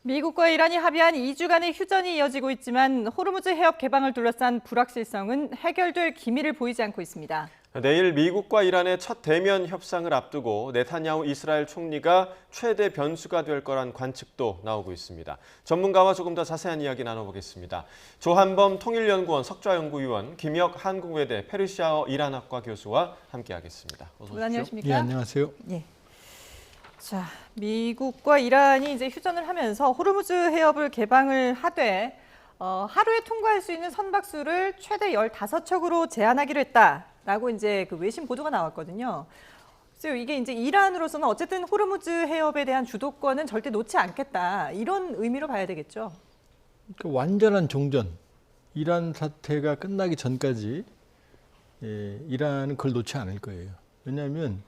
미국과 이란이 합의한 2주간의 휴전이 이어지고 있지만 호르무즈 해협 개방을 둘러싼 불확실성은 해결될 기미를 보이지 않고 있습니다. 내일 미국과 이란의 첫 대면 협상을 앞두고 네타냐후 이스라엘 총리가 최대 변수가 될 거란 관측도 나오고 있습니다. 전문가와 조금 더 자세한 이야기 나눠보겠습니다. 조한범 통일연구원 석좌연구위원, 김혁 한국외대 페르시아어 이란학과 교수와 함께하겠습니다. 어서 오십시오. 안녕하십니까? 예, 안녕하세요. 예. 자, 미국과 이란이 이제 휴전을 하면서 호르무즈 해협을 개방을 하되 하루에 통과할 수 있는 선박수를 최대 15척으로 제한하기로 했다라고 이제 그 외신 보도가 나왔거든요. 그래서 이게 이제 이란으로서는 어쨌든 호르무즈 해협에 대한 주도권은 절대 놓지 않겠다 이런 의미로 봐야 되겠죠. 그러니까 완전한 종전, 이란 사태가 끝나기 전까지 이란은 그걸 놓지 않을 거예요. 왜냐하면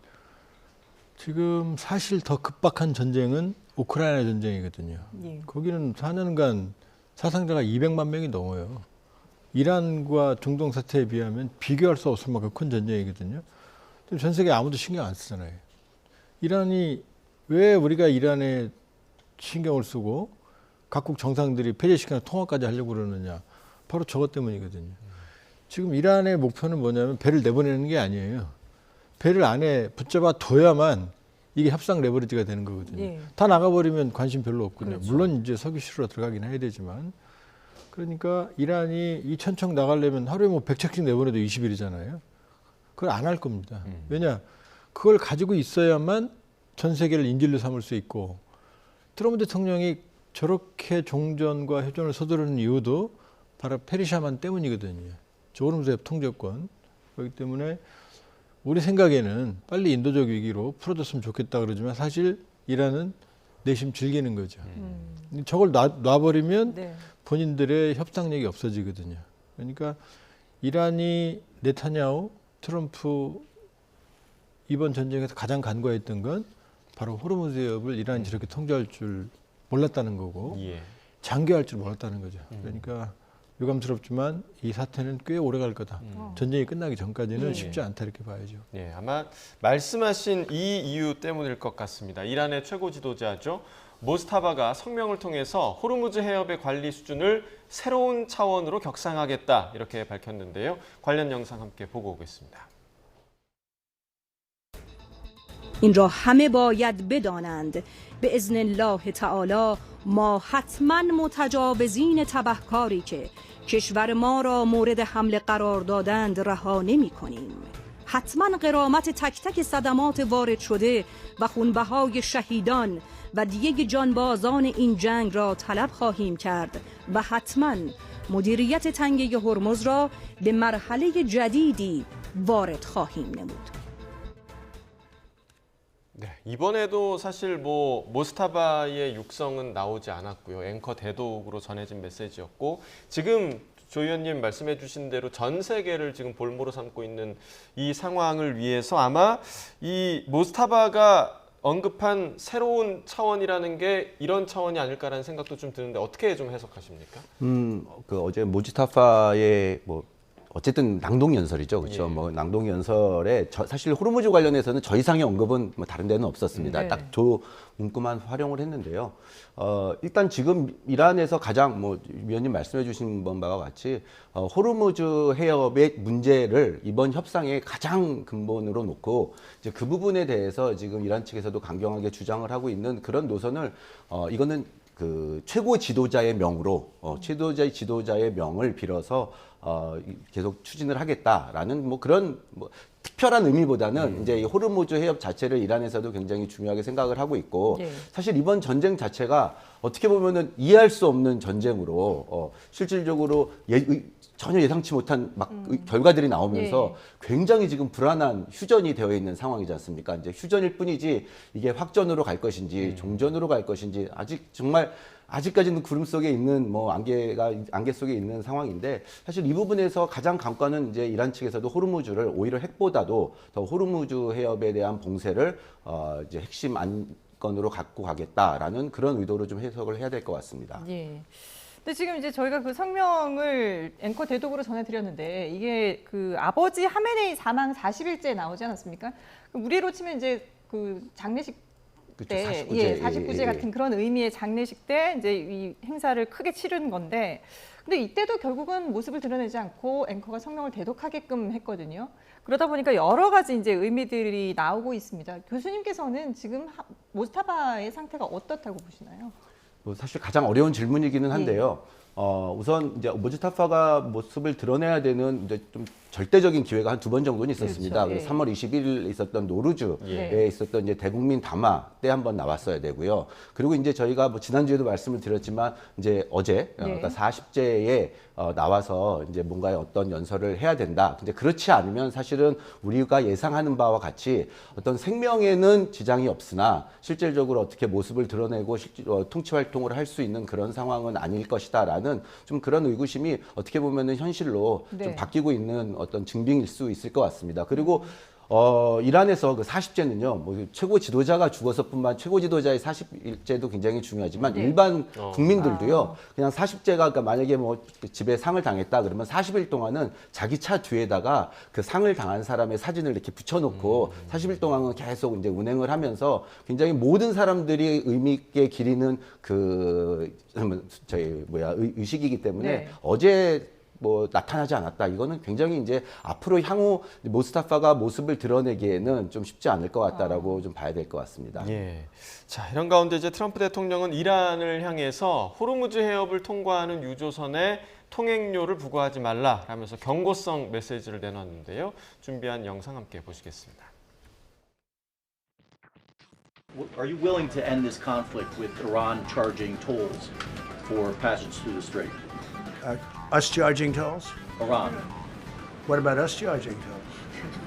지금 사실 더 급박한 전쟁은 우크라이나 전쟁이거든요. 예. 거기는 4년간 사상자가 200만 명이 넘어요. 이란과 중동 사태에 비하면 비교할 수 없을 만큼 큰 전쟁이거든요. 전 세계 아무도 신경 안 쓰잖아요. 이란이 왜 우리가 이란에 신경을 쓰고 각국 정상들이 폐쇄시키는 통화까지 하려고 그러느냐. 바로 저것 때문이거든요. 지금 이란의 목표는 뭐냐면 배를 내보내는 게 아니에요. 배를 안에 붙잡아 둬야만 이게 협상 레버리지가 되는 거거든요. 예. 다 나가버리면 관심 별로 없거든요. 그렇죠. 물론 이제 석유시로 들어가긴 해야 되지만. 그러니까 이란이 2,000척 나가려면 하루에 뭐 100척씩 내보내도 20일이잖아요. 그걸 안 할 겁니다. 왜냐? 그걸 가지고 있어야만 전 세계를 인질로 삼을 수 있고, 트럼프 대통령이 저렇게 종전과 휴전을 서두르는 이유도 바로 페르시아만 때문이거든요. 호르무즈 해협 통제권. 그렇기 때문에 우리 생각에는 빨리 인도적 위기로 풀어줬으면 좋겠다 그러지만 사실 이란은 내심 즐기는 거죠. 저걸 놔버리면 네. 본인들의 협상력이 없어지거든요. 그러니까 이란이 네타냐후, 트럼프 이번 전쟁에서 가장 간과했던 건 바로 호르무즈 해협을 이란이 저렇게 통제할 줄 몰랐다는 거고 예. 장기할 줄 몰랐다는 거죠. 그러니까 유감스럽지만 이 사태는 꽤 오래 갈 거다. 전쟁이 끝나기 전까지는 예. 쉽지 않다 이렇게 봐야죠. 예, 아마 말씀하신 이 이유 때문일 것 같습니다. 이란의 최고 지도자죠. 모스타바가 성명을 통해서 호르무즈 해협의 관리 수준을 새로운 차원으로 격상하겠다 이렇게 밝혔는데요. 관련 영상 함께 보고 오겠습니다. این را همه باید بدانند به اذن الله تعالی ما حتما متجاوزین تبهکاری که کشور ما را مورد حمله قرار دادند رها نمی کنیم. حتما غرامت تک تک صدمات وارد شده و خونبهای شهیدان و دیگ جانبازان این جنگ را طلب خواهیم کرد و حتما مدیریت تنگه هرمز را به مرحله جدیدی وارد خواهیم نمود. 네, 이번에도 사실 모스타바의 육성은 나오지 않았고요. 앵커 대독으로 전해진 메시지였고 지금 조 의원님 말씀해 주신 대로 전 세계를 지금 볼모로 삼고 있는 이 상황을 위해서 아마 이 모스타바가 언급한 새로운 차원이라는 게 이런 차원이 아닐까라는 생각도 좀 드는데 어떻게 좀 해석하십니까? 그 어제 모지타파의 어쨌든 낭독연설이죠, 그렇죠? 예. 낭독연설에 사실 호르무즈 관련해서는 저 이상의 언급은 다른 데는 없었습니다. 네. 딱 저 문구만 활용을 했는데요. 일단 지금 이란에서 가장 위원님 말씀해주신 바와 같이 호르무즈 해협의 문제를 이번 협상의 가장 근본으로 놓고 이제 그 부분에 대해서 지금 이란 측에서도 강경하게 주장을 하고 있는 그런 노선을 이거는 그 최고 지도자의 명으로 지도자의 명을 빌어서 계속 추진을 하겠다라는 그런 특별한 의미보다는 이제 이 호르무즈 해협 자체를 이란에서도 굉장히 중요하게 생각을 하고 있고 예. 사실 이번 전쟁 자체가 어떻게 보면은 이해할 수 없는 전쟁으로 실질적으로 전혀 예상치 못한 결과들이 나오면서 굉장히 지금 불안한 휴전이 되어 있는 상황이지 않습니까? 이제 휴전일 뿐이지 이게 확전으로 갈 것인지 종전으로 갈 것인지 아직까지는 구름 속에 있는 안개 속에 있는 상황인데 사실 이 부분에서 가장 관건은 이제 이란 측에서도 호르무즈를 오히려 핵보다도 더 호르무즈 해협에 대한 봉쇄를 이제 핵심 안건으로 갖고 가겠다라는 그런 의도로 좀 해석을 해야 될 것 같습니다. 예. 근데 지금 이제 저희가 그 성명을 앵커 대독으로 전해드렸는데 이게 그 아버지 하메네이 사망 40일째 나오지 않았습니까? 우리로 치면 이제 그 장례식 그쵸, 때, 49제. 예, 49제 같은 그런 의미의 장례식 때 이제 이 행사를 크게 치른 건데, 근데 이때도 결국은 모습을 드러내지 않고 앵커가 성명을 대독하게끔 했거든요. 그러다 보니까 여러 가지 이제 의미들이 나오고 있습니다. 교수님께서는 지금 모스타바의 상태가 어떻다고 보시나요? 뭐 사실 가장 어려운 질문이기는 한데요. 우선 이제 모스타파가 모습을 드러내야 되는 이제 좀 절대적인 기회가 한 2번 정도는 있었습니다. 그렇죠. 예. 그래서 3월 21일 있었던 노르주에 예. 있었던 이제 대국민 담화 때 한번 나왔어야 되고요. 그리고 이제 저희가 뭐 지난주에도 말씀을 드렸지만 이제 어제 그러니까 40제에 나와서 이제 뭔가의 어떤 연설을 해야 된다. 근데 그렇지 않으면 사실은 우리가 예상하는 바와 같이 어떤 생명에는 지장이 없으나 실질적으로 어떻게 모습을 드러내고 통치 활동을 할 수 있는 그런 상황은 아닐 것이다라는 좀 그런 의구심이 어떻게 보면은 현실로 네. 좀 바뀌고 있는 어떤 증빙일 수 있을 것 같습니다. 그리고 이란에서 그 40제는요, 뭐 최고 지도자가 죽어서뿐만 최고 지도자의 40일제도 굉장히 중요하지만 네. 일반 국민들도요, 그냥 40제가 그러니까 만약에 뭐 집에 상을 당했다 그러면 40일 동안은 자기 차 뒤에다가 그 상을 당한 사람의 사진을 이렇게 붙여놓고 40일 동안은 계속 이제 운행을 하면서 굉장히 모든 사람들이 의미 있게 기리는 그 저희 의식이기 때문에 네. 어제 뭐 나타나지 않았다. 이거는 굉장히 이제 앞으로 향후 모스타파가 모습을 드러내기에는 좀 쉽지 않을 것 같다라고 좀 봐야 될 것 같습니다. 예. 자, 이런 가운데 이제 트럼프 대통령은 이란을 향해서 호르무즈 해협을 통과하는 유조선에 통행료를 부과하지 말라라면서 경고성 메시지를 내놨는데요. 준비한 영상 함께 보시겠습니다. Are you willing to end this conflict with Iran charging tolls for passage through the strait? Us charging tolls? Iran. What about us charging tolls?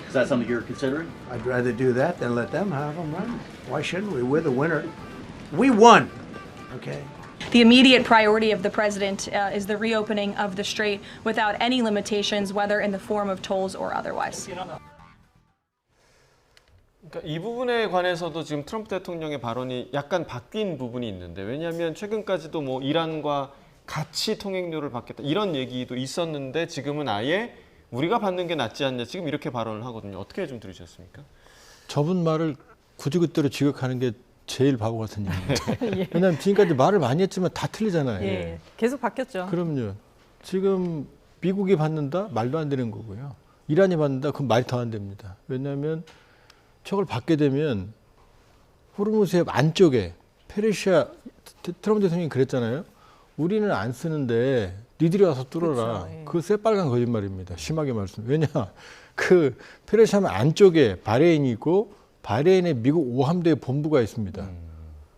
Is that something you're considering? I'd rather do that than let them have them run. Why shouldn't we? We're the winner. We won. Okay? The immediate priority of the president is the reopening of the strait without any limitations, whether in the form of tolls or otherwise. 그러니까 이 부분에 관해서도 지금 트럼프 대통령의 발언이 약간 바뀐 부분이 있는데, 왜냐하면 최근까지도 뭐 이란과 같이 통행료를 받겠다 이런 얘기도 있었는데 지금은 아예 우리가 받는 게 낫지 않냐 지금 이렇게 발언을 하거든요. 어떻게 좀 들으셨습니까? 저분 말을 굳이 그대로 지극하는 게 제일 바보 같은 얘기입니다. 왜냐하면 지금까지 말을 많이 했지만 다 틀리잖아요. 예, 계속 바뀌었죠. 그럼요. 지금 미국이 받는다? 말도 안 되는 거고요. 이란이 받는다? 그건 말이 더 안 됩니다. 왜냐하면 저걸 받게 되면 호르무즈 해협 안쪽에 페르시아, 트럼프 대통령이 그랬잖아요. 우리는 안 쓰는데 니들이 와서 뚫어라. 그렇죠, 예. 그거 새빨간 거짓말입니다. 심하게 말씀. 왜냐? 그 페르시아 안쪽에 바레인이 있고 바레인에 미국 오함대 본부가 있습니다.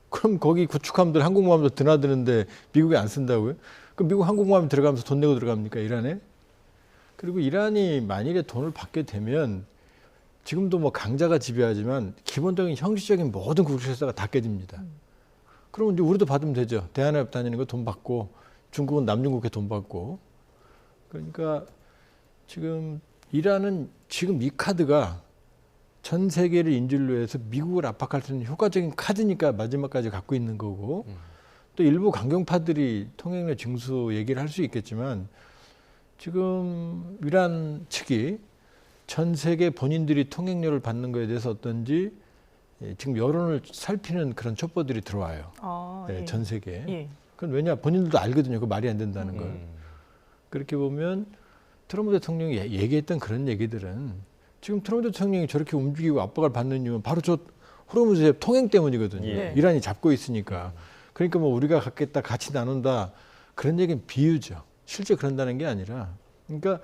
그럼 거기 구축함들, 항공모함도 드나드는데 미국이 안 쓴다고요? 그럼 미국 항공모함 들어가면서 돈 내고 들어갑니까? 이란에? 그리고 이란이 만일에 돈을 받게 되면 지금도 뭐 강자가 지배하지만 기본적인 형식적인 모든 국제사가 다 깨집니다. 그러면 이제 우리도 받으면 되죠. 대한해협 다니는 거 돈 받고 중국은 남중국해 돈 받고. 그러니까 지금 이란은 지금 이 카드가 전 세계를 인질로 해서 미국을 압박할 수 있는 효과적인 카드니까 마지막까지 갖고 있는 거고 또 일부 강경파들이 통행료 징수 얘기를 할 수 있겠지만 지금 이란 측이 전 세계 본인들이 통행료를 받는 거에 대해서 어떤지 지금 여론을 살피는 그런 첩보들이 들어와요. 예. 전 세계에. 예. 그건 왜냐? 본인들도 알거든요. 그 말이 안 된다는 걸. 그렇게 보면 트럼프 대통령이 얘기했던 그런 얘기들은 지금 트럼프 대통령이 저렇게 움직이고 압박을 받는 이유는 바로 저 호르무즈 해협 통행 때문이거든요. 예. 이란이 잡고 있으니까. 그러니까 뭐 우리가 갖겠다, 같이 나눈다 그런 얘기는 비유죠. 실제 그런다는 게 아니라. 그러니까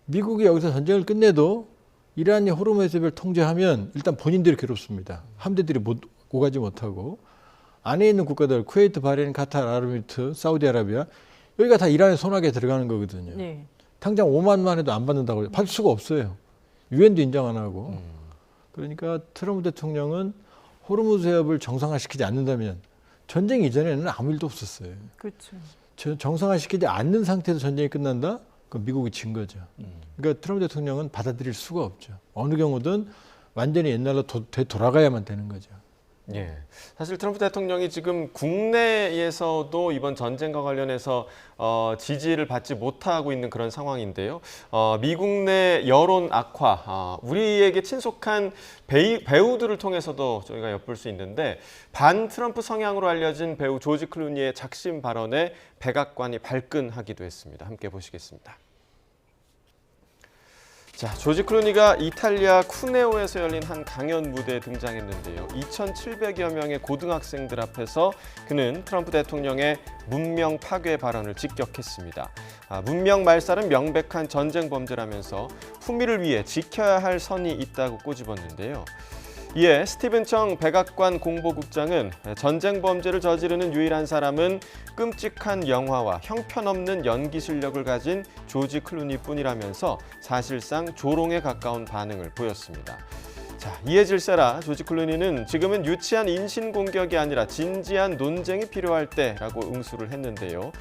미국이 여기서 전쟁을 끝내도 이란이 호르무즈 해협을 통제하면 일단 본인들이 괴롭습니다. 함대들이 오가지 못하고 안에 있는 국가들 쿠웨이트, 바레인, 카타르, 아랍에미리트, 사우디아라비아 여기가 다 이란의 손아귀에 들어가는 거거든요. 예. 당장 5만만 해도 안 받는다고 받을 수가 없어요. 유엔도 인정 안 하고. 그러니까 트럼프 대통령은 호르무즈 해협을 정상화시키지 않는다면 전쟁 이전에는 아무 일도 없었어요. 그렇죠. 정상화시키지 않는 상태에서 전쟁이 끝난다? 그럼 미국이 진 거죠. 그러니까 트럼프 대통령은 받아들일 수가 없죠. 어느 경우든 완전히 옛날로 되돌아가야만 되는 거죠. 예. 사실 트럼프 대통령이 지금 국내에서도 이번 전쟁과 관련해서 지지를 받지 못하고 있는 그런 상황인데요. 미국 내 여론 악화, 우리에게 친속한 배우들을 통해서도 저희가 엿볼 수 있는데 반 트럼프 성향으로 알려진 배우 조지 클루니의 작심 발언에 백악관이 발끈하기도 했습니다. 함께 보시겠습니다. 자, 조지 클루니가 이탈리아 쿠네오에서 열린 한 강연 무대에 등장했는데요. 2,700여 명의 고등학생들 앞에서 그는 트럼프 대통령의 문명 파괴 발언을 직격했습니다. 문명 말살은 명백한 전쟁 범죄라면서 품위를 위해 지켜야 할 선이 있다고 꼬집었는데요. 이에 스티븐 청 백악관 공보국장은 전쟁 범죄를 저지르는 유일한 사람은 끔찍한 영화와 형편없는 연기 실력을 가진 조지 클루니뿐이라면서 사실상 조롱에 가까운 반응을 보였습니다. 자, 이에 질세라 조지 클루니는 지금은 유치한 인신공격이 아니라 진지한 논쟁이 필요할 때라고 응수를 했는데요.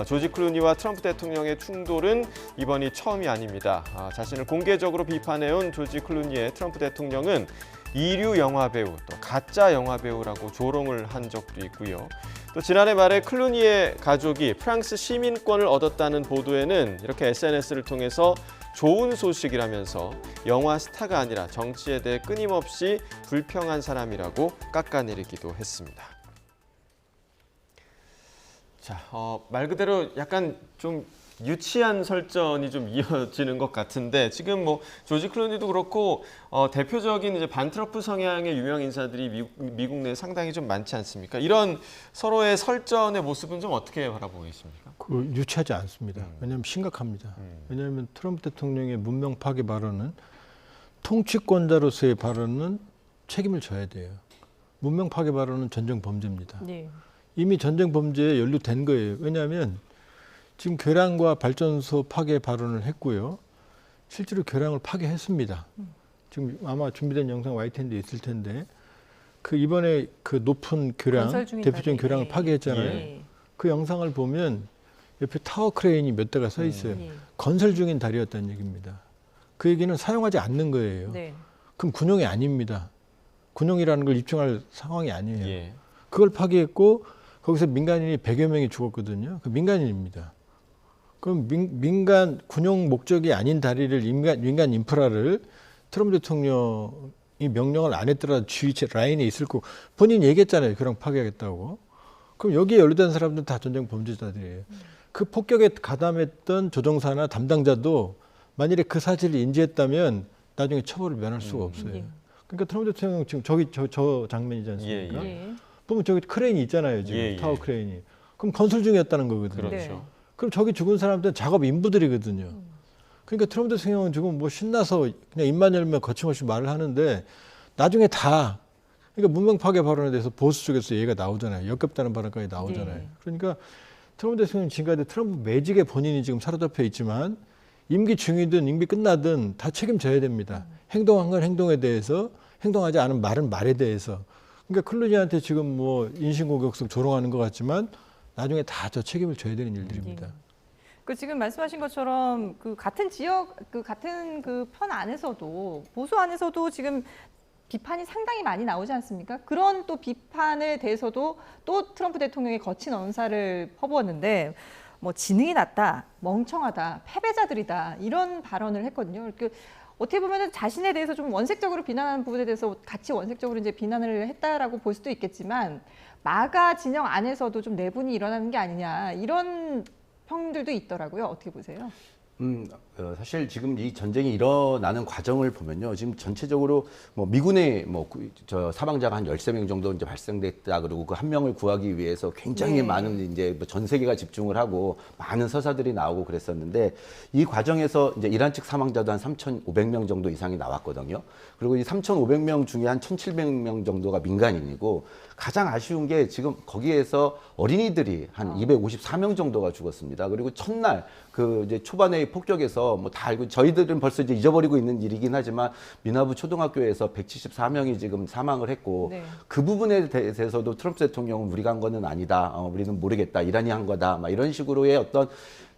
조지 클루니와 트럼프 대통령의 충돌은 이번이 처음이 아닙니다. 자신을 공개적으로 비판해온 조지 클루니의 트럼프 대통령은 이류 영화배우, 또 가짜 영화배우라고 조롱을 한 적도 있고요. 또 지난해 말에 클루니의 가족이 프랑스 시민권을 얻었다는 보도에는 이렇게 SNS를 통해서 좋은 소식이라면서 영화 스타가 아니라 정치에 대해 끊임없이 불평한 사람이라고 깎아내리기도 했습니다. 자, 말 그대로 약간 좀 유치한 설전이 좀 이어지는 것 같은데 지금 뭐 조지 클루니도 그렇고 대표적인 이제 반트럼프 성향의 유명 인사들이 미국 내에 상당히 좀 많지 않습니까? 이런 서로의 설전의 모습은 좀 어떻게 바라보고 계십니까? 유치하지 않습니다. 왜냐하면 심각합니다. 왜냐하면 트럼프 대통령의 문명 파괴 발언은 통치권자로서의 발언은 책임을 져야 돼요. 문명 파괴 발언은 전쟁 범죄입니다. 네. 이미 전쟁 범죄에 연루된 거예요. 왜냐하면 지금 교량과 발전소 파괴 발언을 했고요. 실제로 교량을 파괴했습니다. 지금 아마 준비된 영상 YTN에 있을 텐데 그 이번에 그 높은 교량, 대표적인 교량을 파괴했잖아요. 예. 그 영상을 보면 옆에 타워 크레인이 몇 대가 서 있어요. 예. 건설 중인 다리였다는 얘기입니다. 그 얘기는 사용하지 않는 거예요. 네. 그럼 군용이 아닙니다. 군용이라는 걸 입증할 상황이 아니에요. 예. 그걸 파괴했고 거기서 민간인이 100여 명이 죽었거든요. 그 민간인입니다. 그럼 민간 군용 목적이 아닌 다리를 민간 인프라를 트럼프 대통령이 명령을 안 했더라도 주위 라인에 있을 거고 본인이 얘기했잖아요. 그랑 파괴하겠다고. 그럼 여기에 연루된 사람들은 다 전쟁 범죄자들이에요. 그 폭격에 가담했던 조종사나 담당자도 만일에 그 사실을 인지했다면 나중에 처벌을 면할 수가 없어요. 예. 그러니까 트럼프 대통령 지금 저 장면이지 않습니까? 예. 보면 저기 크레인이 있잖아요. 지금 예, 예. 타워 크레인이. 그럼 건설 중이었다는 거거든요. 그렇죠. 네. 그럼 저기 죽은 사람들은 작업 인부들이거든요. 그러니까 트럼프 대통령은 지금 뭐 신나서 그냥 입만 열면 거침없이 말을 하는데 나중에 다 그러니까 문명 파괴 발언에 대해서 보수 쪽에서 얘기가 나오잖아요. 역겹다는 발언까지 나오잖아요. 네. 그러니까 트럼프 대통령 지금까지 트럼프 매직에 본인이 지금 사로잡혀 있지만 임기 중이든 임기 끝나든 다 책임져야 됩니다. 행동한 건 행동에 대해서 행동하지 않은 말은 말에 대해서. 그러니까 클루니한테 지금 뭐 인신공격성 조롱하는 것 같지만 나중에 다 저 책임을 져야 되는 일들입니다. 그 지금 말씀하신 것처럼 그 같은 지역, 그 같은 그 편 안에서도 보수 안에서도 지금 비판이 상당히 많이 나오지 않습니까? 그런 또 비판에 대해서도 또 트럼프 대통령이 거친 언사를 퍼부었는데 뭐 지능이 낮다, 멍청하다, 패배자들이다 이런 발언을 했거든요. 어떻게 보면은 자신에 대해서 좀 원색적으로 비난하는 부분에 대해서 같이 원색적으로 이제 비난을 했다라고 볼 수도 있겠지만 마가 진영 안에서도 좀 내분이 일어나는 게 아니냐 이런 평들도 있더라고요. 어떻게 보세요? 사실 지금 이 전쟁이 일어나는 과정을 보면요. 지금 전체적으로 뭐 미군의 저 사망자가 한 13명 정도 이제 발생됐다 그러고 그 한 명을 구하기 위해서 굉장히 네. 많은 이제 전 세계가 집중을 하고 많은 서사들이 나오고 그랬었는데 이 과정에서 이제 이란 측 사망자도 한 3,500명 정도 이상이 나왔거든요. 그리고 이 3,500명 중에 한 1,700명 정도가 민간인이고 가장 아쉬운 게 지금 거기에서 어린이들이 한 254명 정도가 죽었습니다. 그리고 첫날 그 이제 초반의 폭격에서 뭐 다 알고 저희들은 벌써 이제 잊어버리고 있는 일이긴 하지만 미나부 초등학교에서 174명이 지금 사망을 했고 네. 그 부분에 대해서도 트럼프 대통령은 우리가 한 거는 아니다. 우리는 모르겠다. 이란이 한 거다. 막 이런 식으로의 어떤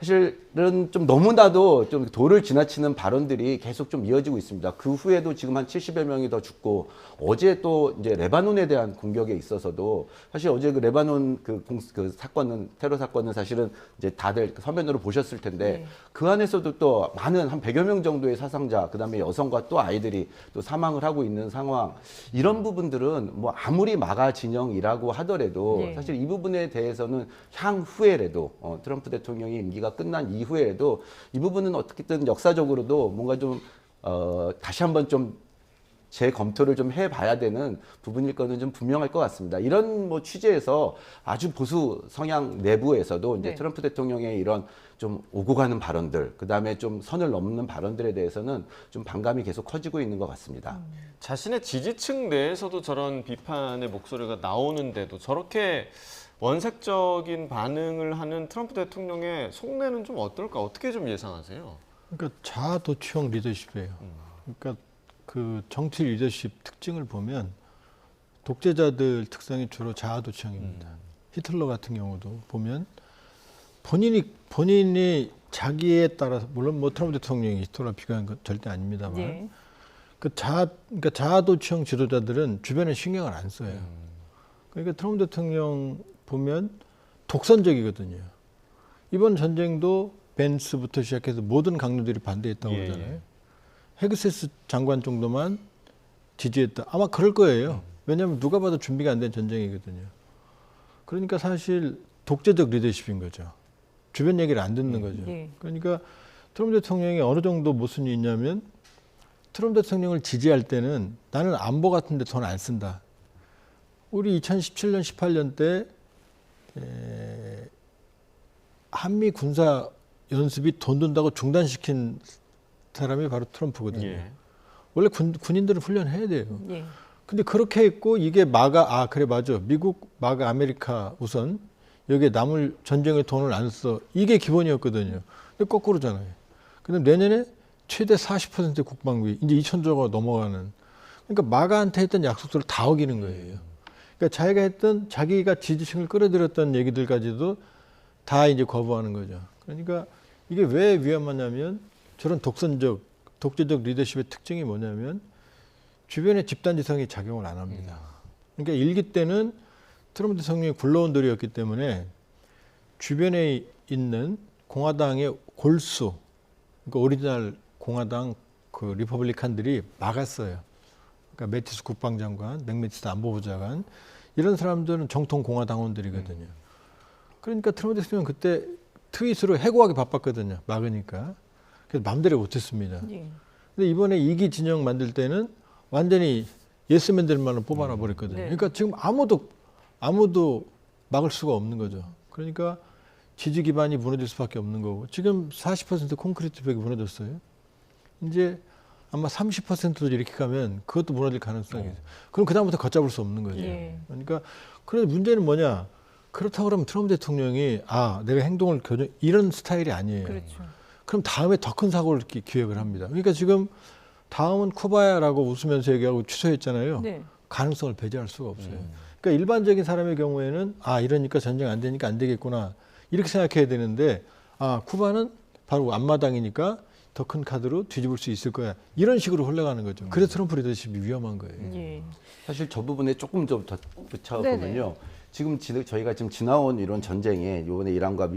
사실은 좀 너무나도 좀 도를 지나치는 발언들이 계속 좀 이어지고 있습니다. 그 후에도 지금 한 70여 명이 더 죽고 어제 또 이제 레바논에 대한 공격에 있어서도 사실 어제 그 레바논 그 사건은 테러 사건은 사실은 이제 다들 서면으로 보셨을 텐데 그 안에서도 또 많은 한 100여 명 정도의 사상자 그다음에 여성과 또 아이들이 또 사망을 하고 있는 상황 이런 부분들은 뭐 아무리 마가 진영이라고 하더라도 네. 사실 이 부분에 대해서는 향후에라도 트럼프 대통령이 임기가 끝난 이후에도 이 부분은 어떻게든 역사적으로도 뭔가 좀 다시 한번 좀 재검토를 좀 해봐야 되는 부분일 거는 좀 분명할 것 같습니다. 이런 뭐 취재에서 아주 보수 성향 내부에서도 이제 네. 트럼프 대통령의 이런 좀 오고 가는 발언들, 그 다음에 좀 선을 넘는 발언들에 대해서는 좀 반감이 계속 커지고 있는 것 같습니다. 자신의 지지층 내에서도 저런 비판의 목소리가 나오는데도 저렇게 원색적인 반응을 하는 트럼프 대통령의 속내는 좀 어떨까? 어떻게 좀 예상하세요? 그러니까 자아도취형 리더십이에요. 그러니까 그 정치 리더십 특징을 보면 독재자들 특성이 주로 자아도취형입니다. 히틀러 같은 경우도 보면 본인이 자기에 따라서 물론 뭐 트럼프 대통령이 히틀러 비교한 건 절대 아닙니다만 예. 그러니까 자아도취형 지도자들은 주변에 신경을 안 써요. 그러니까 트럼프 대통령 보면 독선적이거든요. 이번 전쟁도 벤스부터 시작해서 모든 강요들이 반대했다고 예, 그러잖아요. 헤그세스 장관 정도만 지지했다. 아마 그럴 거예요. 왜냐하면 누가 봐도 준비가 안 된 전쟁이거든요. 그러니까 사실 독재적 리더십인 거죠. 주변 얘기를 안 듣는 거죠. 예. 그러니까 트럼프 대통령이 어느 정도 모순이 있냐면 트럼프 대통령을 지지할 때는 나는 안보 같은 데 돈 안 쓴다. 우리 2017년, 18년 때 한미 군사 연습이 돈 든다고 중단시킨 사람이 바로 트럼프거든요. 예. 원래 군인들은 훈련해야 돼요. 예. 근데 그렇게 했고 이게 그래 맞아. 미국 마가 아메리카 우선 여기에 남을 전쟁에 돈을 안 써. 이게 기본이었거든요. 근데 거꾸로잖아요. 근데 내년에 최대 40% 국방비 이제 2,000조가 넘어가는. 그러니까 마가한테 했던 약속들을 다 어기는 거예요. 그러니까 자기가 지지층을 끌어들였던 얘기들까지도 다 이제 거부하는 거죠. 그러니까 이게 왜 위험하냐면 저런 독재적 리더십의 특징이 뭐냐면 주변의 집단지성이 작용을 안 합니다. 그러니까 일기 때는 트럼프 대통령이 굴러온 돌이었기 때문에 주변에 있는 공화당의 골수, 그러니까 오리지널 공화당 그 리퍼블리칸들이 막았어요. 그러니까 매티스 국방장관, 맥매티스 안보부 장관 이런 사람들은 정통 공화당원들이거든요. 그러니까 트럼프 대통령은 그때 트윗으로 해고하기 바빴거든요. 막으니까. 그래서 마음대로 못했습니다. 예. 근데 이번에 이기 진영 만들 때는 완전히 예스맨들만을 뽑아놔 버렸거든요. 네. 그러니까 지금 아무도 막을 수가 없는 거죠. 그러니까 지지 기반이 무너질 수밖에 없는 거고 지금 40% 콘크리트 벽이 무너졌어요. 이제 아마 30%도 이렇게 가면 그것도 무너질 가능성이 있어요. 그럼 그다음부터 걷잡을 수 없는 거죠. 예. 그러니까 그런데 문제는 뭐냐? 그렇다고 그러면 트럼프 대통령이 내가 행동을 이런 스타일이 아니에요. 그렇죠. 그럼 다음에 더 큰 사고를 기획을 합니다. 그러니까 지금 다음은 쿠바야라고 웃으면서 얘기하고 취소했잖아요. 네. 가능성을 배제할 수가 없어요. 그러니까 일반적인 사람의 경우에는 이러니까 전쟁 안 되니까 안 되겠구나 이렇게 생각해야 되는데 쿠바는 바로 앞마당이니까 더 큰 카드로 뒤집을 수 있을 거야. 이런 식으로 흘러가는 거죠. 그래서 트럼프 리더십이 위험한 거예요. 예. 사실 저 부분에 조금 좀 더 붙여보면요. 지금 저희가 지금 지나온 이런 전쟁에 이번에 이란과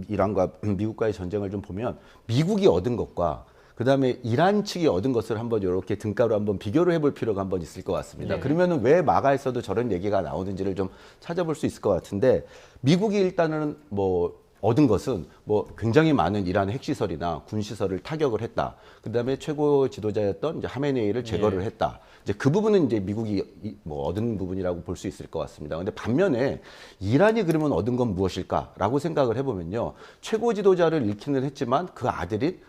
이란과 미국과의 전쟁을 좀 보면 미국이 얻은 것과 그다음에 이란 측이 얻은 것을 한번 이렇게 등가로 한번 비교를 해볼 필요가 한번 있을 것 같습니다. 네. 그러면은 왜 마가에서도 저런 얘기가 나오는지를 좀 찾아볼 수 있을 것 같은데 미국이 일단은 얻은 것은 굉장히 많은 이란의 핵시설이나 군시설을 타격을 했다. 그다음에 최고 지도자였던 이제 하메네이를 제거를 했다. 이제 그 부분은 이제 미국이 얻은 부분이라고 볼 수 있을 것 같습니다. 근데 반면에 이란이 그러면 얻은 건 무엇일까라고 생각을 해보면요. 최고 지도자를 잃기는 했지만 그 아들인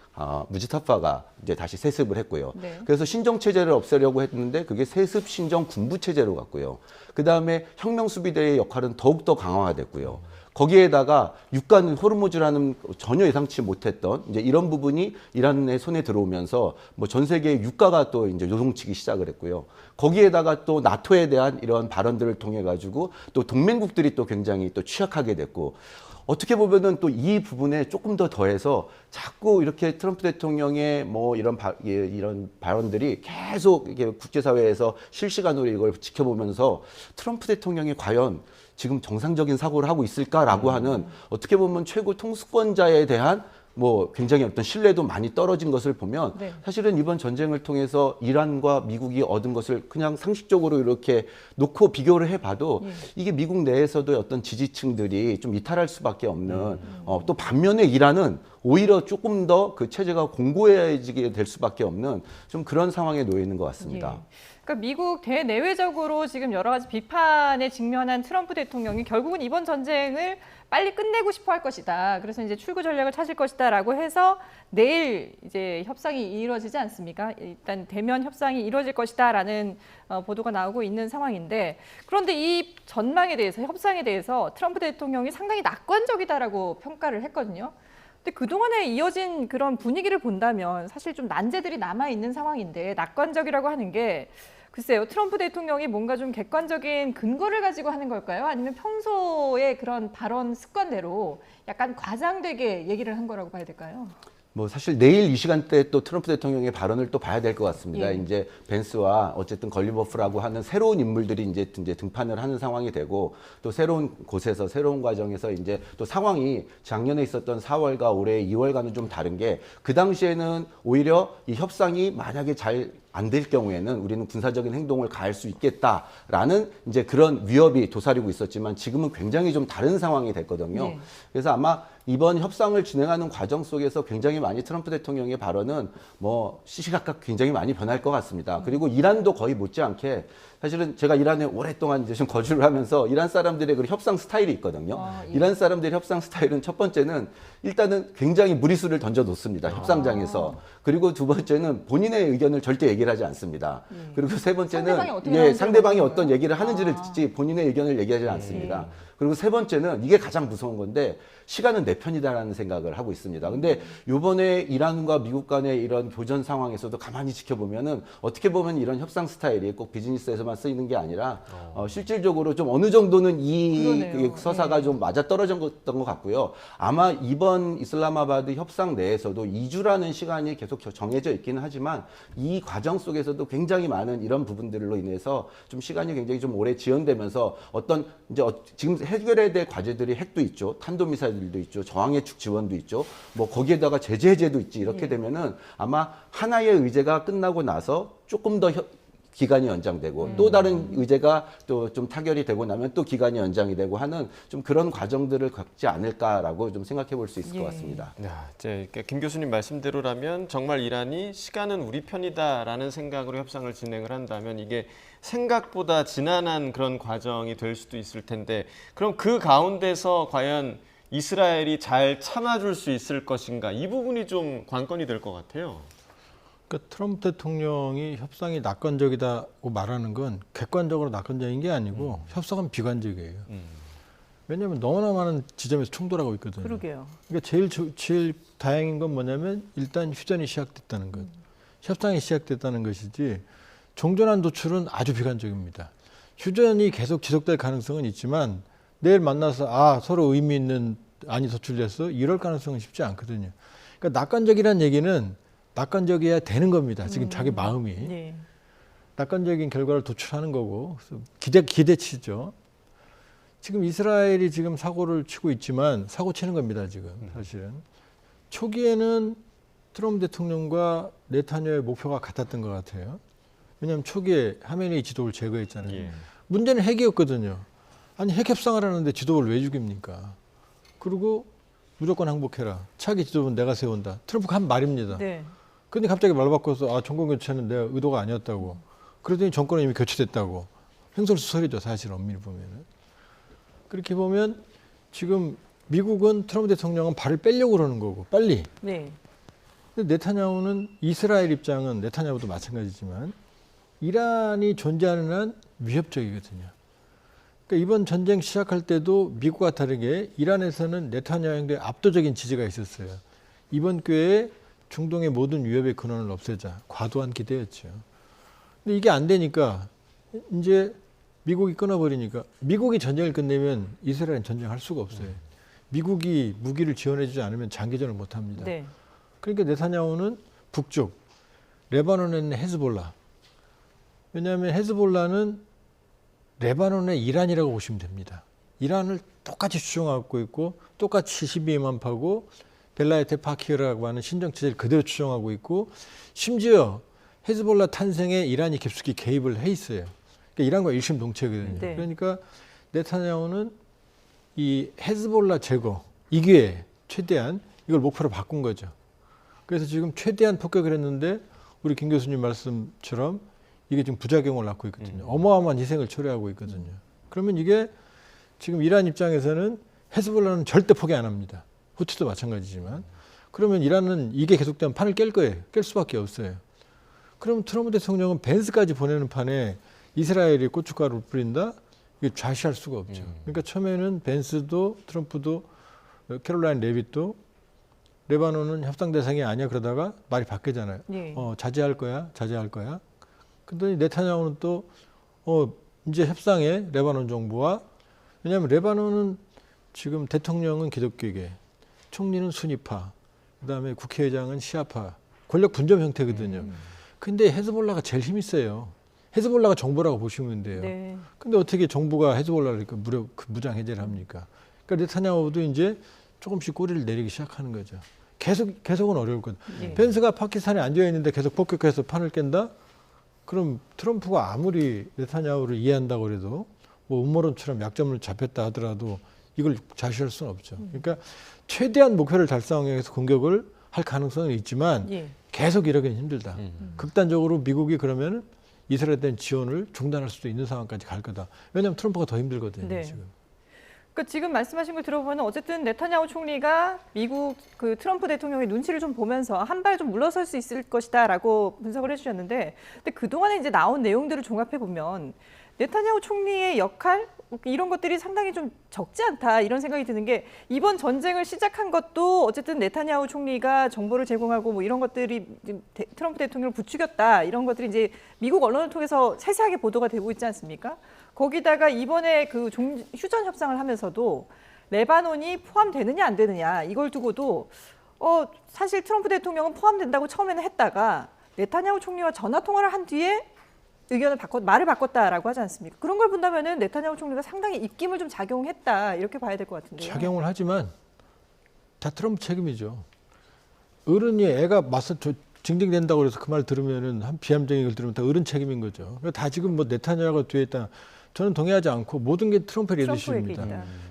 무지타파가 이제 다시 세습을 했고요. 네. 그래서 신정 체제를 없애려고 했는데 그게 세습 신정 군부 체제로 갔고요. 그다음에 혁명 수비대의 역할은 더욱 더 강화가 됐고요. 거기에다가 육간 호르무즈라는 전혀 예상치 못했던 이제 이런 부분이 이란의 손에 들어오면서 전 세계의 유가가 또 이제 요동치기 시작을 했고요. 거기에다가 또 나토에 대한 이런 발언들을 통해 가지고 또 동맹국들이 또 굉장히 또 취약하게 됐고 어떻게 보면은 또 이 부분에 조금 더 더해서 자꾸 이렇게 트럼프 대통령의 뭐 이런 이런 발언들이 계속 이게 국제사회에서 실시간으로 이걸 지켜보면서 트럼프 대통령이 과연 지금 정상적인 사고를 하고 있을까라고 하는 어떻게 보면 최고 통수권자에 대한 뭐 굉장히 어떤 신뢰도 많이 떨어진 것을 보면 네. 사실은 이번 전쟁을 통해서 이란과 미국이 얻은 것을 그냥 상식적으로 이렇게 놓고 비교를 해봐도 이게 미국 내에서도 어떤 지지층들이 좀 이탈할 수밖에 없는 또 반면에 이란은 오히려 조금 더 그 체제가 공고해지게 될 수밖에 없는 좀 그런 상황에 놓여 있는 것 같습니다. 예. 그러니까 미국 대내외적으로 지금 여러 가지 비판에 직면한 트럼프 대통령이 결국은 이번 전쟁을 빨리 끝내고 싶어 할 것이다. 그래서 이제 출구 전략을 찾을 것이다라고 해서 내일 이제 협상이 이루어지지 않습니까? 일단 대면 협상이 이루어질 것이다라는 보도가 나오고 있는 상황인데, 그런데 이 전망에 대해서, 협상에 대해서 트럼프 대통령이 상당히 낙관적이다라고 평가를 했거든요. 근데 그동안에 이어진 그런 분위기를 본다면 사실 좀 난제들이 남아있는 상황인데, 낙관적이라고 하는 게 글쎄요, 트럼프 대통령이 뭔가 좀 객관적인 근거를 가지고 하는 걸까요? 아니면 평소의 그런 발언 습관대로 약간 과장되게 얘기를 한 거라고 봐야 될까요? 뭐 사실 내일 이 시간대 또 트럼프 대통령의 발언을 또 봐야 될 것 같습니다. 예. 이제 벤스와 어쨌든 걸리버프라고 하는 새로운 인물들이 이제 등판을 하는 상황이 되고, 또 새로운 곳에서 새로운 과정에서 이제 또 상황이 작년에 있었던 4월과 올해 2월과는 좀 다른 게, 그 당시에는 오히려 이 협상이 만약에 잘 안 될 경우에는 우리는 군사적인 행동을 가할 수 있겠다라는 이제 그런 위협이 도사리고 있었지만, 지금은 굉장히 좀 다른 상황이 됐거든요. 네. 그래서 아마 이번 협상을 진행하는 과정 속에서 굉장히 많이 트럼프 대통령의 발언은 뭐 시시각각 굉장히 많이 변할 것 같습니다. 그리고 이란도 거의 못지않게, 사실은 제가 이란에 오랫동안 이제 좀 거주를 하면서 이란 사람들의 그 협상 스타일이 있거든요. 예. 이란 사람들의 협상 스타일은 첫 번째는 일단은 굉장히 무리수를 던져 놓습니다. 협상장에서. 그리고 두 번째는 본인의 의견을 절대 얘기를 하지 않습니다. 그리고 세 번째는 상대방이 어떻게 하는지를 상대방이 모르는 어떤 거예요? 얘기를 하는지를 듣지 본인의 의견을 얘기하지 않습니다. 그리고 세 번째는 이게 가장 무서운 건데, 시간은 내 편이다라는 생각을 하고 있습니다. 근데 요번에 이란과 미국 간의 이런 교전 상황에서도 가만히 지켜보면은 어떻게 보면 이런 협상 스타일이 꼭 비즈니스에서만 쓰이는 게 아니라 실질적으로 좀 어느 정도는 그러네요. 서사가 좀 맞아 떨어졌던 것 같고요. 아마 이번 이슬라마바드 협상 내에서도 2주라는 시간이 계속 정해져 있기는 하지만, 이 과정 속에서도 굉장히 많은 이런 부분들로 인해서 좀 시간이 굉장히 좀 오래 지연되면서 어떤 이제 지금 해결해야 될 과제들이 핵도 있죠, 탄도미사일들도 있죠, 저항해축 지원도 있죠, 뭐 거기에다가 제재 해제도 있지. 이렇게 되면은 아마 하나의 의제가 끝나고 나서 조금 더 기간이 연장되고, 또 다른 의제가 또 좀 타결이 되고 나면 또 기간이 연장이 되고 하는 좀 그런 과정들을 갖지 않을까라고 좀 생각해 볼 수 있을 것 같습니다. 야, 이제 김 교수님 말씀대로라면 정말 이란이 시간은 우리 편이다라는 생각으로 협상을 진행을 한다면 이게 생각보다 지난한 그런 과정이 될 수도 있을 텐데, 그럼 그 가운데서 과연 이스라엘이 잘 참아줄 수 있을 것인가, 이 부분이 좀 관건이 될 것 같아요. 그러니까 트럼프 대통령이 협상이 낙관적이다고 말하는 건 객관적으로 낙관적인 게 아니고 협상은 비관적이에요. 왜냐하면 너무나 많은 지점에서 충돌하고 있거든요. 그러게요. 그러니까 제일 다행인 건 뭐냐면 일단 휴전이 시작됐다는 것, 협상이 시작됐다는 것이지, 종전한 도출은 아주 비관적입니다. 휴전이 계속 지속될 가능성은 있지만 내일 만나서 서로 의미 있는 안이 도출돼서 이럴 가능성은 쉽지 않거든요. 그러니까 낙관적이라는 얘기는 낙관적이어야 되는 겁니다. 지금 자기 마음이. 네. 낙관적인 결과를 도출하는 거고, 기대치죠. 지금 이스라엘이 지금 사고를 치고 있지만 사고 치는 겁니다, 지금 사실은. 초기에는 트럼프 대통령과 네타냐후의 목표가 같았던 것 같아요. 왜냐하면 초기에 하메네이 지도를 제거했잖아요. 예. 문제는 핵이었거든요. 아니, 핵 협상을 하는데 지도부를 왜 죽입니까? 그리고 무조건 항복해라. 차기 지도부는 내가 세운다. 트럼프가 한 말입니다. 네. 근데 갑자기 말 바꿔서 정권 교체는 내 의도가 아니었다고. 그러더니 정권은 이미 교체됐다고. 횡설수설이죠, 사실 엄밀히 보면은. 그렇게 보면 지금 미국은 트럼프 대통령은 발을 빼려고 그러는 거고, 빨리. 네. 근데 네타냐후는, 이스라엘 입장은 네타냐후도 마찬가지지만 이란이 존재하는 한 위협적이거든요. 그러니까 이번 전쟁 시작할 때도 미국과 다르게 이란에서는 네타냐후에 압도적인 지지가 있었어요. 이번 기회에 중동의 모든 위협의 근원을 없애자, 과도한 기대였죠. 근데 이게 안 되니까 이제 미국이 끊어버리니까, 미국이 전쟁을 끝내면 이스라엘은 전쟁할 수가 없어요. 미국이 무기를 지원해주지 않으면 장기전을 못합니다. 네. 그러니까 네타냐후는 북쪽 레바논에 있는 헤즈볼라. 왜냐하면 헤즈볼라는 레바논의 이란이라고 보시면 됩니다. 이란을 똑같이 추종하고 있고 똑같이 시비임함하고 벨라에테 파키라고 하는 신정체제를 그대로 추종하고 있고 심지어 헤즈볼라 탄생에 이란이 깊숙이 개입을 해 있어요. 그러니까 이란과 일심동체거든요. 네. 그러니까 네타냐후는 이 헤즈볼라 제거 이 기회에 최대한 이걸 목표로 바꾼 거죠. 그래서 지금 최대한 폭격을 했는데 우리 김 교수님 말씀처럼 이게 지금 부작용을 낳고 있거든요. 어마어마한 희생을 초래하고 있거든요. 그러면 이게 지금 이란 입장에서는 헤즈볼라는 절대 포기 안 합니다. 후티도 마찬가지지만. 그러면 이란은 이게 계속되면 판을 깰 거예요. 깰 수밖에 없어요. 그럼 트럼프 대통령은 벤스까지 보내는 판에 이스라엘이 고춧가루를 뿌린다? 이게 좌시할 수가 없죠. 그러니까 처음에는 벤스도 트럼프도 캐롤라인 레빗도 레바논은 협상 대상이 아니야 그러다가 말이 바뀌잖아요. 예. 자제할 거야, 자제할 거야. 그랬더니 네타냐후는 또 이제 협상에 레바논 정부와 왜냐하면 레바논은 지금 대통령은 기독교계, 총리는 수니파, 그다음에 국회의장은 시아파, 권력 분점 형태거든요. 근데 헤즈볼라가 제일 힘이 세요. 헤즈볼라가 정부라고 보시면 돼요. 네. 근데 어떻게 정부가 헤즈볼라를 무장 해제를 합니까? 그러니까 네타냐후도 이제 조금씩 꼬리를 내리기 시작하는 거죠. 계속은 어려울 거예요. 예. 펜스가 파키스탄에 앉아 있는데 계속 폭격해서 판을 깬다? 그럼 트럼프가 아무리 네타냐후를 이해한다고 해도 뭐 음모론처럼 약점을 잡혔다 하더라도 이걸 좌시할 수는 없죠. 그러니까 최대한 목표를 달성하기 위해서 공격을 할 가능성은 있지만 예. 계속 이러기는 힘들다. 극단적으로 미국이 그러면 이스라엘에 대한 지원을 중단할 수도 있는 상황까지 갈 거다. 왜냐하면 트럼프가 더 힘들거든요. 네. 지금. 그러니까 지금 말씀하신 걸 들어보면 어쨌든 네타냐후 총리가 미국 그 트럼프 대통령의 눈치를 좀 보면서 한 발 좀 물러설 수 있을 것이다라고 분석을 해주셨는데, 근데 그 동안에 이제 나온 내용들을 종합해 보면 네타냐후 총리의 역할 이런 것들이 상당히 좀 적지 않다 이런 생각이 드는 게 이번 전쟁을 시작한 것도 어쨌든 네타냐후 총리가 정보를 제공하고 뭐 이런 것들이 트럼프 대통령을 부추겼다 이런 것들이 이제 미국 언론을 통해서 세세하게 보도가 되고 있지 않습니까? 거기다가 이번에 그 휴전 협상을 하면서도 레바논이 포함되느냐 안 되느냐 이걸 두고도 사실 트럼프 대통령은 포함된다고 처음에는 했다가 네타냐후 총리와 전화 통화를 한 뒤에 말을 바꿨다라고 하지 않습니까? 그런 걸 본다면은 네타냐후 총리가 상당히 입김을 좀 작용했다 이렇게 봐야 될 것 같은데요. 작용을 하지만 다 트럼프 책임이죠. 어른이 애가 맞서 징징댄다고 그래서 그 말 들으면은 한 비함적인 걸 들으면 다 어른 책임인 거죠. 그러니까 다 지금 뭐 네타냐후가 뒤에 있다. 저는 동의하지 않고 모든 게 트럼프 리더십입니다.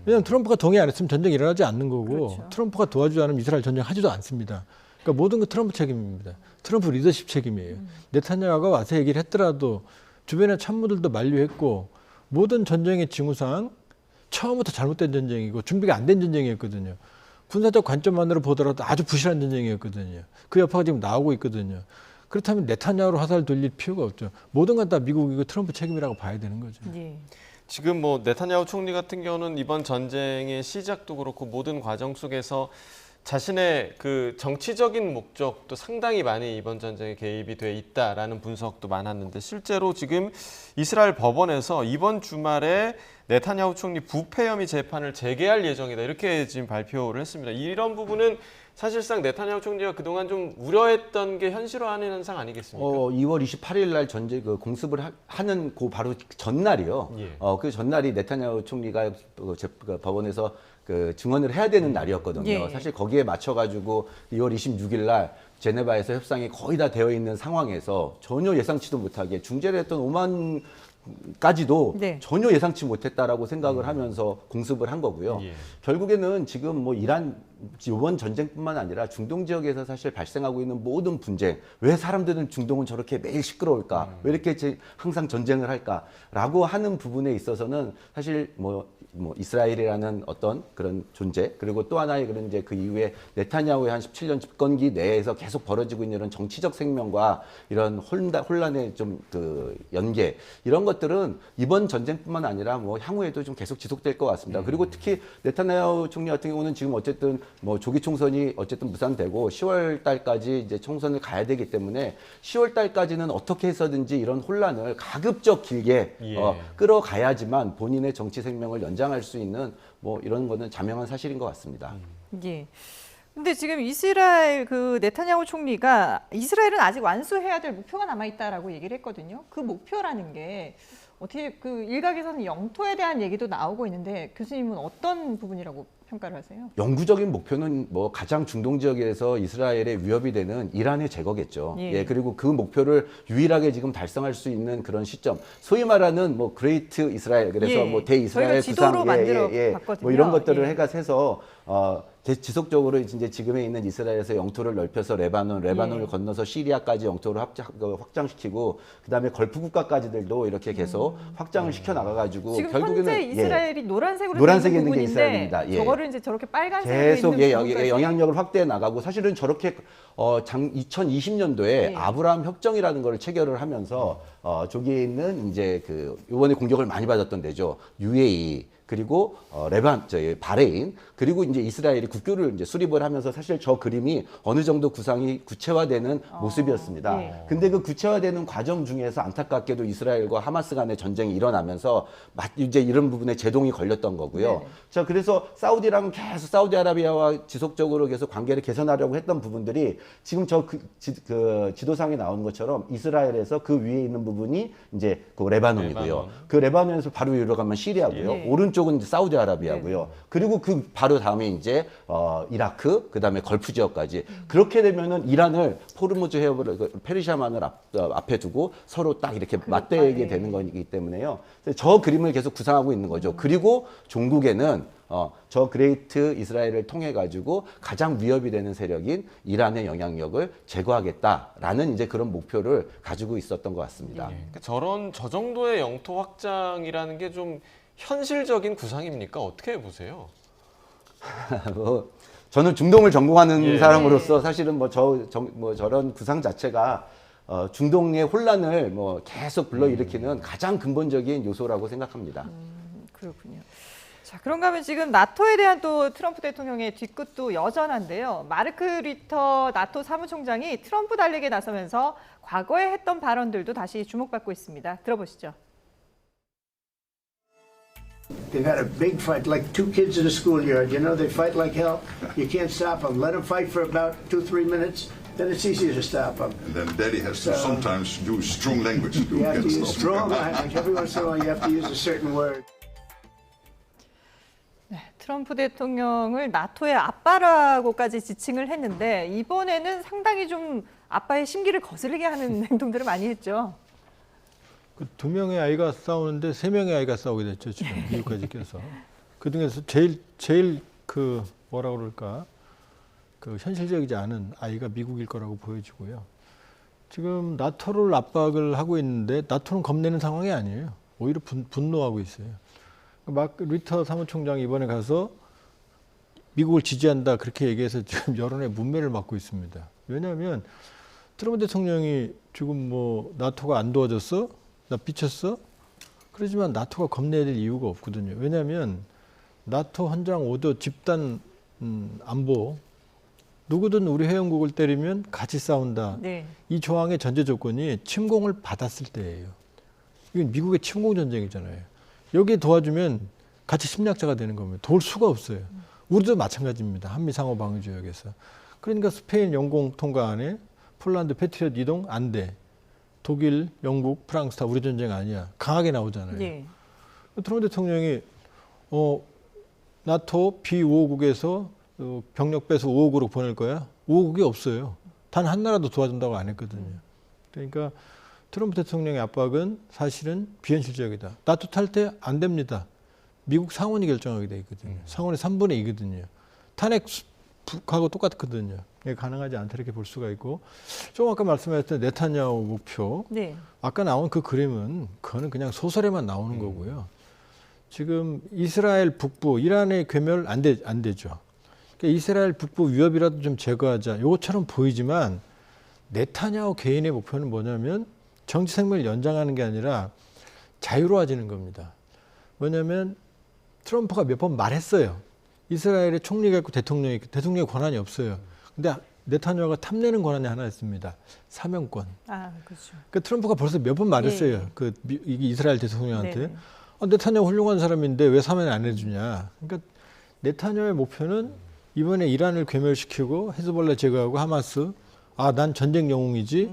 왜냐하면 트럼프가 동의 안 했으면 전쟁이 일어나지 않는 거고 그렇죠. 트럼프가 도와주지 않으면 이스라엘 전쟁 하지도 않습니다. 그러니까 모든 건 트럼프 책임입니다. 트럼프 리더십 책임이에요. 네타냐후가 와서 얘기를 했더라도 주변의 참모들도 만류했고 모든 전쟁의 징후상 처음부터 잘못된 전쟁이고 준비가 안 된 전쟁이었거든요. 군사적 관점만으로 보더라도 아주 부실한 전쟁이었거든요. 그 여파가 지금 나오고 있거든요. 그렇다면 네타냐후로 화살을 돌릴 필요가 없죠. 모든 건 다 미국이고 트럼프 책임이라고 봐야 되는 거죠. 예. 지금 뭐 네타냐후 총리 같은 경우는 이번 전쟁의 시작도 그렇고 모든 과정 속에서 자신의 그 정치적인 목적도 상당히 많이 이번 전쟁에 개입이 돼 있다라는 분석도 많았는데 실제로 지금 이스라엘 법원에서 이번 주말에 네타냐후 총리 부패 혐의 재판을 재개할 예정이다 이렇게 지금 발표를 했습니다. 이런 부분은 사실상 네타냐후 총리가 그동안 좀 우려했던 게 현실화하는 현상 아니겠습니까? 2월 28일 날 전쟁 공습을 하는 그 바로 전날이요. 예. 그 전날이 네타냐후 총리가 법원에서 그 증언을 해야 되는 날이었거든요. 예. 사실 거기에 맞춰가지고 2월 26일 날 제네바에서 협상이 거의 다 되어 있는 상황에서 전혀 예상치도 못하게 중재를 했던 오만까지도 네. 전혀 예상치 못했다라고 생각을 하면서 공습을 한 거고요. 예. 결국에는 지금 뭐 이란 이번 전쟁뿐만 아니라 중동 지역에서 사실 발생하고 있는 모든 분쟁, 왜 사람들은 중동은 저렇게 매일 시끄러울까, 왜 이렇게 항상 전쟁을 할까라고 하는 부분에 있어서는 사실 뭐 이스라엘이라는 어떤 그런 존재, 그리고 또 하나의 그런 이제 그 이후에 네타냐후의 한 17년 집권기 내에서 계속 벌어지고 있는 이런 정치적 생명과 이런 혼란의 좀 그 연계, 이런 것들은 이번 전쟁뿐만 아니라 뭐 향후에도 좀 계속 지속될 것 같습니다. 그리고 특히 네타냐후 총리 같은 경우는 지금 어쨌든 뭐 조기 총선이 어쨌든 무산되고 10월 달까지 이제 총선을 가야 되기 때문에 10월 달까지는 어떻게 해서든지 이런 혼란을 가급적 길게 예. 끌어가야지만 본인의 정치 생명을 연장할 수 있는 뭐 이런 거는 자명한 사실인 것 같습니다. 예. 근데 지금 이스라엘 그 네타냐후 총리가 이스라엘은 아직 완수해야 될 목표가 남아 있다라고 얘기를 했거든요. 그 목표라는 게 어떻게 그 일각에서는 영토에 대한 얘기도 나오고 있는데 교수님은 어떤 부분이라고 평가를 하세요? 영구적인 목표는 뭐 가장 중동 지역에서 이스라엘의 위협이 되는 이란의 제거겠죠. 예. 예, 그리고 그 목표를 유일하게 지금 달성할 수 있는 그런 시점. 소위 말하는 뭐 그레이트 이스라엘, 그래서 예. 뭐 대이스라엘 저희가 지도로 구상, 만들어 봤거든요. 뭐 이런 것들을 예. 해서 지속적으로 이제 지금에 있는 이스라엘에서 영토를 넓혀서 레바논을 예. 건너서 시리아까지 영토를 확장시키고 그다음에 걸프 국가까지들도 이렇게 계속 확장을 시켜 나가가지고 지금 결국에는 현재 이스라엘이 노란색으로 노란색에 있는 있는 게 부분인데 이스라엘입니다. 예. 저거를 이제 저렇게 빨간색으로 계속 있는 부분까지 영향력을 확대해 나가고 사실은 저렇게 2020년도에 네. 아브라함 협정이라는 걸 체결을 하면서 저기에 있는 이제 그 이번에 공격을 많이 받았던 데죠. UAE 그리고 바레인 그리고 이제 이스라엘이 국교를 이제 수립을 하면서 사실 저 그림이 어느 정도 구상이 구체화되는 모습이었습니다. 네. 근데 그 구체화되는 과정 중에서 안타깝게도 이스라엘과 하마스 간의 전쟁이 일어나면서 이제 이런 부분에 제동이 걸렸던 거고요. 네. 자, 그래서 사우디랑 계속 사우디아라비아와 지속적으로 계속 관계를 개선하려고 했던 부분들이 지금 그 지도상에 나오는 것처럼 이스라엘에서 그 위에 있는 부분이 이제 그 레바논이고요. 레바논. 그 레바논에서 바로 위로 가면 시리아고요. 네. 오른쪽은 이제 사우디아라비아고요. 그리고 그 바로 다음에 이제 이라크, 그다음에 걸프 지역까지. 그렇게 되면은 이란을 포르무즈 해협을 페르시아만을 앞에 두고 서로 딱 이렇게 맞대게 예. 되는 거기 때문에요. 저 그림을 계속 구상하고 있는 거죠. 그리고 종국에는 저 그레이트 이스라엘을 통해 가지고 가장 위협이 되는 세력인 이란의 영향력을 제거하겠다라는 이제 그런 목표를 가지고 있었던 것 같습니다. 그러니까 저 정도의 영토 확장이라는 게 좀 현실적인 구상입니까? 어떻게 보세요? 뭐 저는 중동을 전공하는 예. 사람으로서 사실은 뭐 저런 구상 자체가 중동의 혼란을 뭐 계속 불러일으키는 가장 근본적인 요소라고 생각합니다. 그렇군요. 자, 그런가 하면 지금 나토에 대한 또 트럼프 대통령의 뒤끝도 여전한데요. 마르크 리터 나토 사무총장이 트럼프 달리기에 나서면서 과거에 했던 발언들도 다시 주목받고 있습니다. 들어보시죠. They've had a big fight, like two kids in a schoolyard. You know, they fight like hell. You can't stop them. Let them fight for about 2-3 minutes. Then it's easier to stop them. And then Daddy has to sometimes use strong language to You have to get use stop. strong language. Every once in a while, you have to use a certain word. 트럼프 대통령을 나토의 아빠라고까지 지칭을 했는데 이번에는 상당히 좀 아빠의 심기를 거슬리게 하는 행동들을 많이 했죠. 그 2명의 아이가 싸우는데 3명의 아이가 싸우게 됐죠, 지금 미국까지 껴서. 그 중에서 제일 그 뭐라 그럴까 그 현실적이지 않은 아이가 미국일 거라고 보여지고요. 지금 나토를 압박을 하고 있는데 나토는 겁내는 상황이 아니에요. 오히려 분노하고 있어요. 마크 리터 사무총장이 이번에 가서 미국을 지지한다 그렇게 얘기해서 지금 여론의 문매를 맞고 있습니다. 왜냐하면 트럼프 대통령이 지금 뭐 나토가 안 도와줬어? 나 삐쳤어? 그러지만 나토가 겁내야 될 이유가 없거든요. 왜냐하면 나토 헌장 5조 집단 안보 누구든 우리 회원국을 때리면 같이 싸운다. 네. 이 조항의 전제 조건이 침공을 받았을 때예요. 이건 미국의 침공 전쟁이잖아요. 여기에 도와주면 같이 침략자가 되는 겁니다. 도울 수가 없어요. 우리도 마찬가지입니다. 한미 상호 방위 조약에서. 그러니까 스페인 영공 통과 안에 폴란드 패트리엇 이동 안 돼. 독일, 영국, 프랑스 다 우리 전쟁 아니야. 강하게 나오잖아요. 네. 트럼프 대통령이 나토 B5국에서 병력 빼서 5국으로 보낼 거야? 5국이 없어요. 단 한 나라도 도와준다고 안 했거든요. 그러니까 트럼프 대통령의 압박은 사실은 비현실적이다. 나토 탈퇴 안 됩니다. 미국 상원이 결정하게 돼 있거든요. 상원의 3분의 2거든요. 탄핵하고 똑같거든요. 가능하지 않다 이렇게 볼 수가 있고 좀 아까 말씀하셨던 네타냐후 목표 네. 아까 나온 그 그림은 그거는 그냥 소설에만 나오는 거고요. 지금 이스라엘 북부 이란의 괴멸 안 되죠. 그러니까 이스라엘 북부 위협이라도 좀 제거하자 이것처럼 보이지만 네타냐후 개인의 목표는 뭐냐면 정치 생명을 연장하는 게 아니라 자유로워지는 겁니다. 뭐냐면 트럼프가 몇 번 말했어요. 이스라엘의 총리가 있고 대통령의 권한이 없어요. 근데 네타냐후가 탐내는 권한이 하나 있습니다. 사명권. 아, 그렇죠. 그러니까 트럼프가 벌써 몇 번 말했어요. 예. 그 이스라엘 대통령한테. 네네. 네타냐후 훌륭한 사람인데 왜 사면 안 해주냐. 그러니까 네타냐후의 목표는 이번에 이란을 괴멸시키고 헤즈볼라 제거하고 하마스. 아, 난 전쟁 영웅이지.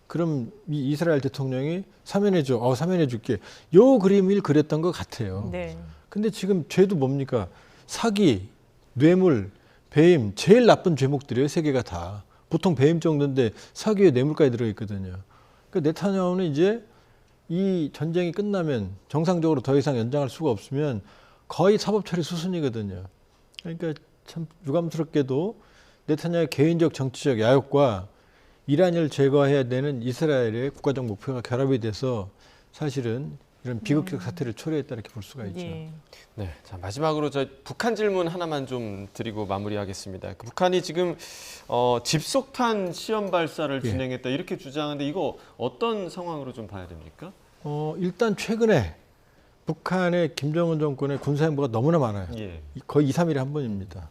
그럼 이 이스라엘 대통령이 사면해줘. 사면해줄게. 요 그림을 그렸던 것 같아요. 네. 근데 지금 죄도 뭡니까? 사기, 뇌물, 배임, 제일 나쁜 죄목들이에요. 세 개가 다. 보통 배임 정도인데 사기에 뇌물까지 들어있거든요. 그러니까 네타냐후는 이제 이 전쟁이 끝나면 정상적으로 더 이상 연장할 수가 없으면 거의 사법처리 수순이거든요. 그러니까 참 유감스럽게도 네타냐후의 개인적 정치적 야욕과 이란을 제거해야 되는 이스라엘의 국가적 목표가 결합이 돼서 사실은 이런 비극적 사태를 초래했다 이렇게 볼 수가 있죠. 예. 네, 자 마지막으로 저 북한 질문 하나만 좀 드리고 마무리하겠습니다. 북한이 지금 집속탄 시험 발사를 예. 진행했다 이렇게 주장하는데 이거 어떤 상황으로 좀 봐야 됩니까? 일단 최근에 북한의 김정은 정권의 군사행보가 너무나 많아요. 예. 거의 2, 3일에 한 번입니다.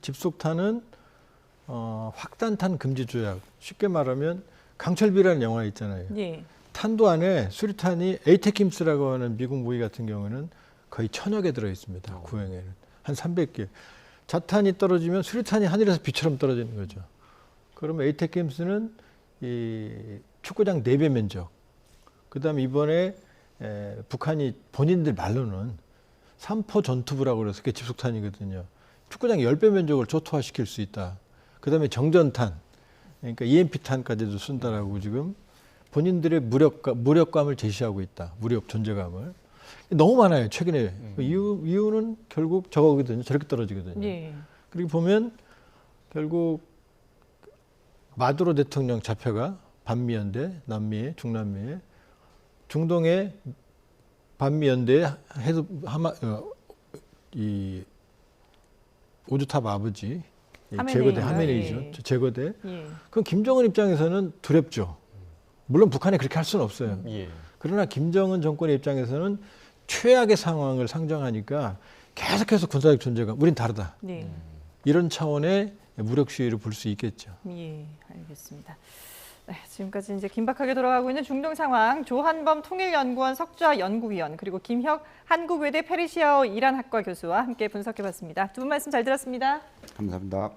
집속탄은 확단탄 금지 조약, 쉽게 말하면 강철비라는 영화 있잖아요. 예. 탄도 안에 수리탄이 에이테킴스라고 하는 미국 무기 같은 경우는 거의 1000여 개 들어 있습니다. 구형에는 한 300개. 자탄이 떨어지면 수리탄이 하늘에서 비처럼 떨어지는 거죠. 그러면 에이테킴스는 이 축구장 4배 면적. 그다음에 이번에 북한이 본인들 말로는 삼포 전투부라고 그래서 그게 집속탄이거든요. 축구장 10배 면적을 초토화시킬 수 있다. 그다음에 정전탄, 그러니까 EMP탄까지도 쓴다라고 지금 본인들의 무력감을 제시하고 있다. 무력 존재감을. 너무 많아요. 최근에. 이유는 결국 저거거든요. 저렇게 떨어지거든요. 예. 그리고 보면 결국 마두로 대통령 자폐가 반미연대, 남미에, 중남미에, 중동의 반미연대의 이 오주탑 아버지 제거대 하메네이죠. 예. 제거대. 예. 그럼 김정은 입장에서는 두렵죠. 물론 북한이 그렇게 할 수는 없어요. 예. 그러나 김정은 정권의 입장에서는 최악의 상황을 상정하니까 계속해서 군사적 존재감, 우린 다르다. 네. 이런 차원의 무력 시위를 볼 수 있겠죠. 예, 알겠습니다. 네, 지금까지 이제 긴박하게 돌아가고 있는 중동 상황, 조한범 통일연구원 석좌 연구위원 그리고 김혁 한국외대 페르시아어 이란학과 교수와 함께 분석해봤습니다. 두 분 말씀 잘 들었습니다. 감사합니다.